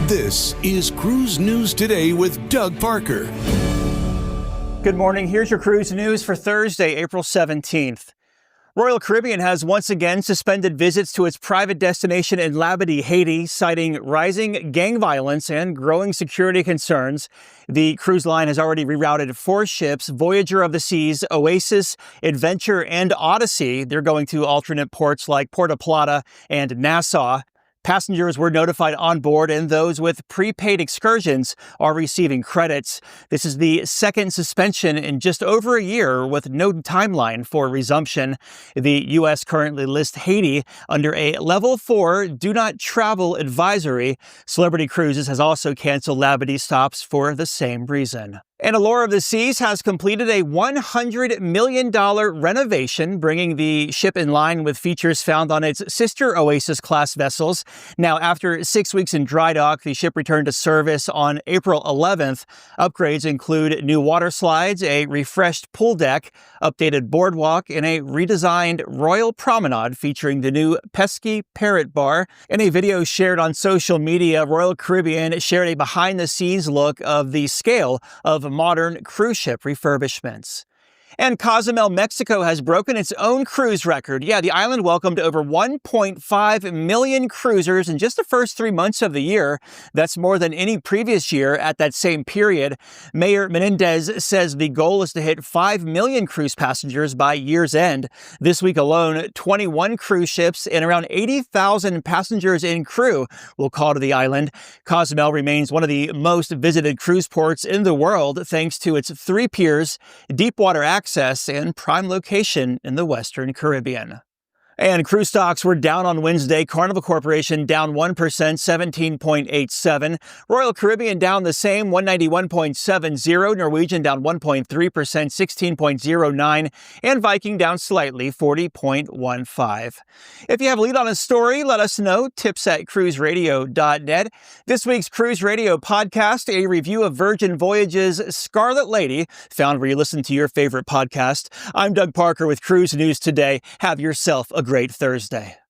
This is Cruise News Today with Doug Parker. Good morning. Here's your cruise news for Thursday, April 17th. Royal Caribbean has once again suspended visits to its private destination in Labadee, Haiti, citing rising gang violence and growing security concerns. The cruise line has already rerouted 4 ships, Voyager of the Seas, Oasis, Adventure, and Odyssey. They're going to alternate ports like Puerto Plata and Nassau. Passengers were notified on board, and those with prepaid excursions are receiving credits. This is the second suspension in just over a year with no timeline for resumption. The U.S. currently lists Haiti under a Level 4 Do Not Travel advisory. Celebrity Cruises has also canceled Labadee stops for the same reason. And Allure of the Seas has completed a $100 million renovation, bringing the ship in line with features found on its sister Oasis-class vessels. Now, after 6 weeks in dry dock, the ship returned to service on April 11th. Upgrades include new water slides, a refreshed pool deck, updated boardwalk, and a redesigned Royal Promenade featuring the new Pesky Parrot Bar. In a video shared on social media, Royal Caribbean shared a behind-the-scenes look of the scale of modern cruise ship refurbishments. And Cozumel, Mexico has broken its own cruise record. Yeah, the island welcomed over 1.5 million cruisers in just the first 3 months of the year. That's more than any previous year at that same period. Mayor Menendez says the goal is to hit 5 million cruise passengers by year's end. This week alone, 21 cruise ships and around 80,000 passengers in crew will call to the island. Cozumel remains one of the most visited cruise ports in the world thanks to its 3 piers, deep water access, and prime location in the Western Caribbean. And cruise stocks were down on Wednesday. Carnival Corporation down 1%, 17.87. Royal Caribbean down the same, 191.70. Norwegian down 1.3%, 16.09. And Viking down slightly, 40.15. If you have a lead on a story, let us know. tips@cruiseradio.net. This week's Cruise Radio podcast, a review of Virgin Voyages' Scarlet Lady, found where you listen to your favorite podcast. I'm Doug Parker with Cruise News Today. Have yourself a great Thursday.